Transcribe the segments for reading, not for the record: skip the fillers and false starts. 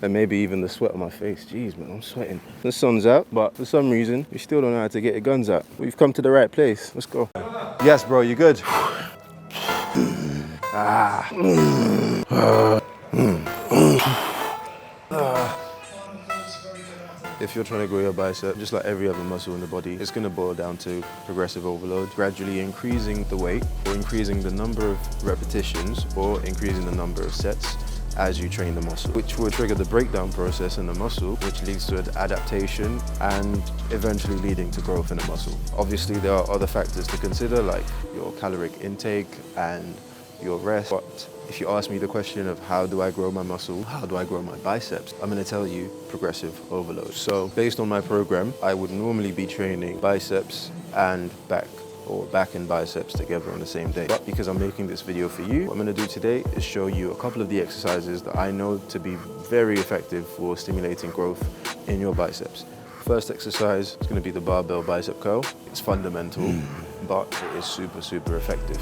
and maybe even the sweat on my face. Jeez, man, I'm sweating. The sun's out, but for some reason, we still don't know how to get your guns out. We've come to the right place. Let's go. Yes, bro, you good? If you're trying to grow your bicep, just like every other muscle in the body, it's going to boil down to progressive overload, gradually increasing the weight or increasing the number of repetitions or increasing the number of sets as you train the muscle, which will trigger the breakdown process in the muscle, which leads to an adaptation and eventually leading to growth in the muscle. Obviously, there are other factors to consider, like your caloric intake and your rest. But if you ask me the question of how do I grow my muscle, how do I grow my biceps, I'm going to tell you progressive overload. So based on my program, I would normally be training biceps and back, or back and biceps together on the same day. But because I'm making this video for you, what I'm going to do today is show you a couple of the exercises that I know to be very effective for stimulating growth in your biceps. First exercise is going to be the barbell bicep curl. It's fundamental, but it is super, super effective.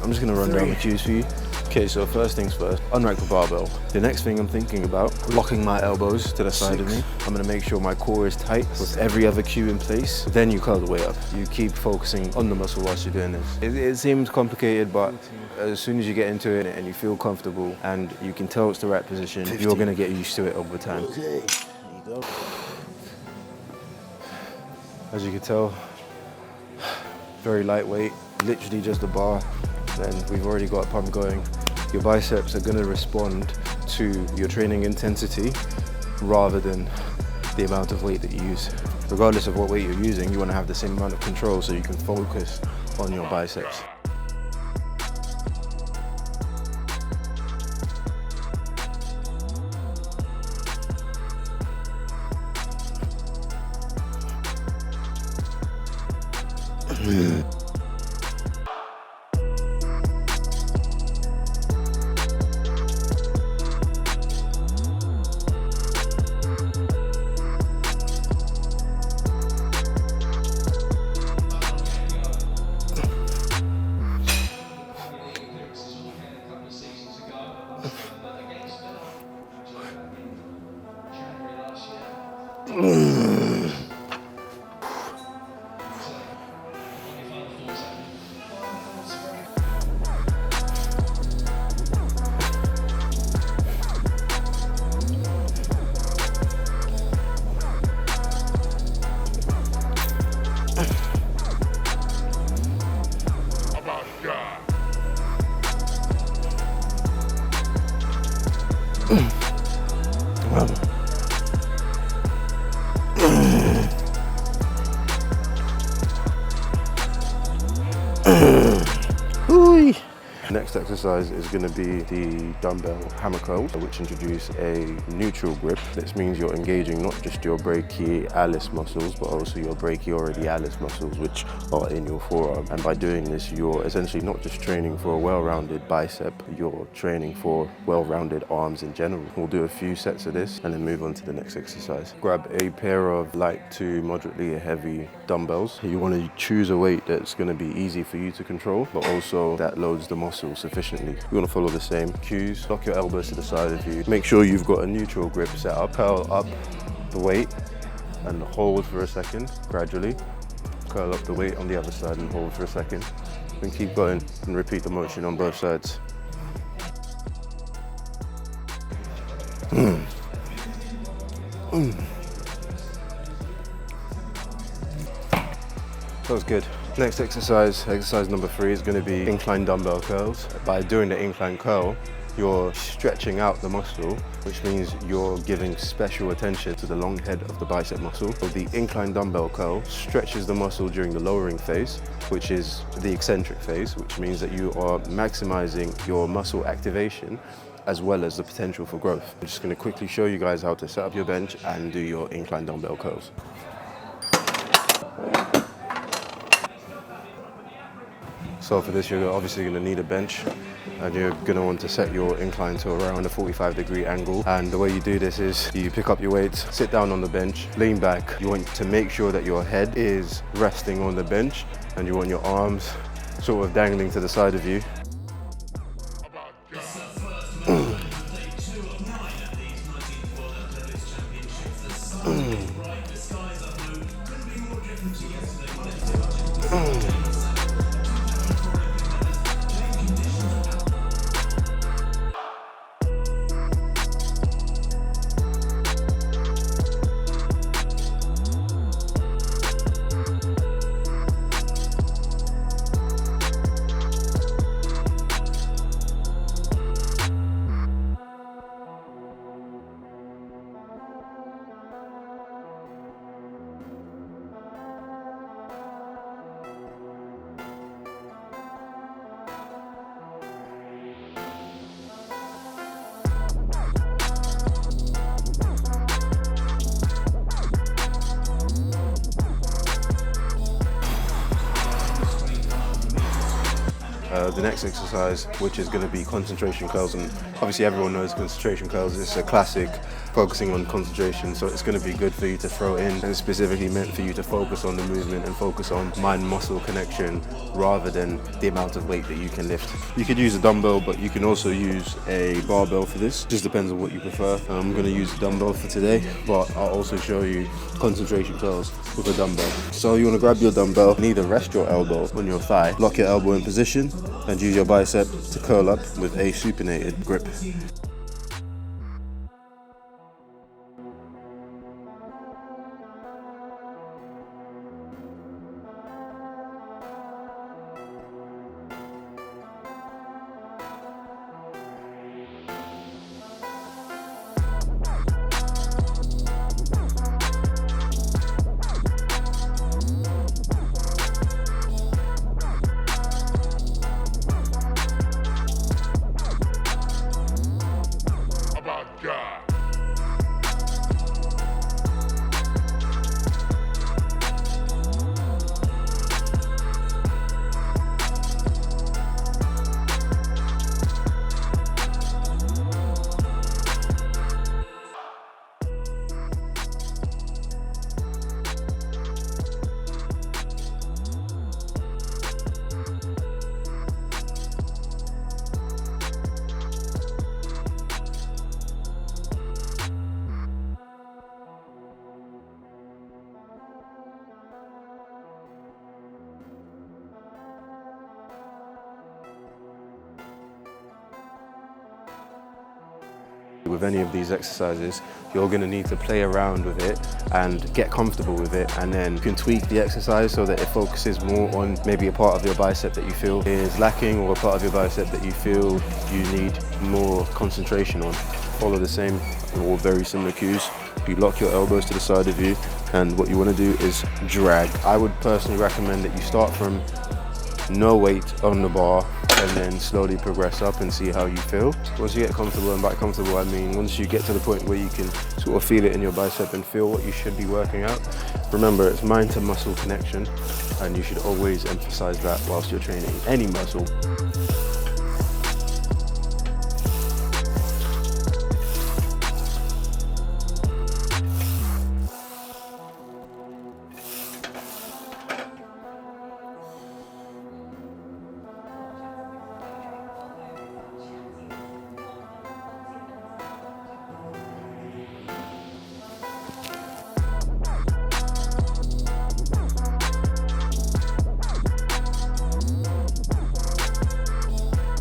I'm just going to run down the cues for you. Okay, so first things first, unrack the barbell. The next thing I'm thinking about, locking my elbows to the side of me. I'm going to make sure my core is tight with every other cue in place. Then you curl the way up. You keep focusing on the muscle whilst you're doing this. It seems complicated, but as soon as you get into it and you feel comfortable and you can tell it's the right position, 50. You're going to get used to it over time. Okay, there you go. As you can tell, very lightweight, literally just a bar. Then we've already got a pump going. Your biceps are going to respond to your training intensity rather than the amount of weight that you use. Regardless of what weight you're using, you want to have the same amount of control so you can focus on your biceps. Next exercise is going to be the dumbbell hammer curls, which introduce a neutral grip. This means you're engaging not just your brachialis muscles, but also your brachioradialis muscles, which are in your forearm. And by doing this, you're essentially not just training for a well-rounded bicep, you're training for well-rounded arms in general. We'll do a few sets of this and then move on to the next exercise. Grab a pair of light to moderately heavy dumbbells. You want to choose a weight that's going to be easy for you to control, but also that loads the muscle sufficiently. You want to follow the same cues. Lock your elbows to the side of you. Make sure you've got a neutral grip set up. Curl up the weight and hold for a second, gradually. Curl up the weight on the other side and hold for a second. Then keep going and repeat the motion on both sides. That was good. Next exercise number 3, is going to be incline dumbbell curls. By doing the incline curl, you're stretching out the muscle, which means you're giving special attention to the long head of the bicep muscle. So the incline dumbbell curl stretches the muscle during the lowering phase, which is the eccentric phase, which means that you are maximizing your muscle activation as well as the potential for growth. I'm just going to quickly show you guys how to set up your bench and do your incline dumbbell curls. So for this, you're obviously going to need a bench, and you're going to want to set your incline to around a 45-degree angle. And the way you do this is you pick up your weights, sit down on the bench, lean back. You want to make sure that your head is resting on the bench, and you want your arms sort of dangling to the side of you. The next exercise, which is going to be concentration curls, and obviously everyone knows concentration curls. It's a classic focusing on concentration, so it's going to be good for you to throw in, and specifically meant for you to focus on the movement and focus on mind-muscle connection rather than the amount of weight that you can lift. You could use a dumbbell, but you can also use a barbell for this. Just depends on what you prefer. I'm going to use a dumbbell for today, but I'll also show you concentration curls with a dumbbell. So you want to grab your dumbbell and either rest your elbow on your thigh, lock your elbow in position, and use your bicep to curl up with a supinated grip. With any of these exercises, you're going to need to play around with it and get comfortable with it, and then you can tweak the exercise so that it focuses more on maybe a part of your bicep that you feel is lacking, or a part of your bicep that you feel you need more concentration on. Follow the same or very similar cues. You lock your elbows to the side of you, and what you want to do is drag. I would personally recommend that you start from no weight on the bar and then slowly progress up and see how you feel. Once you get comfortable, and by comfortable I mean once you get to the point where you can sort of feel it in your bicep and feel what you should be working out. Remember, it's mind to muscle connection, and you should always emphasize that whilst you're training any muscle.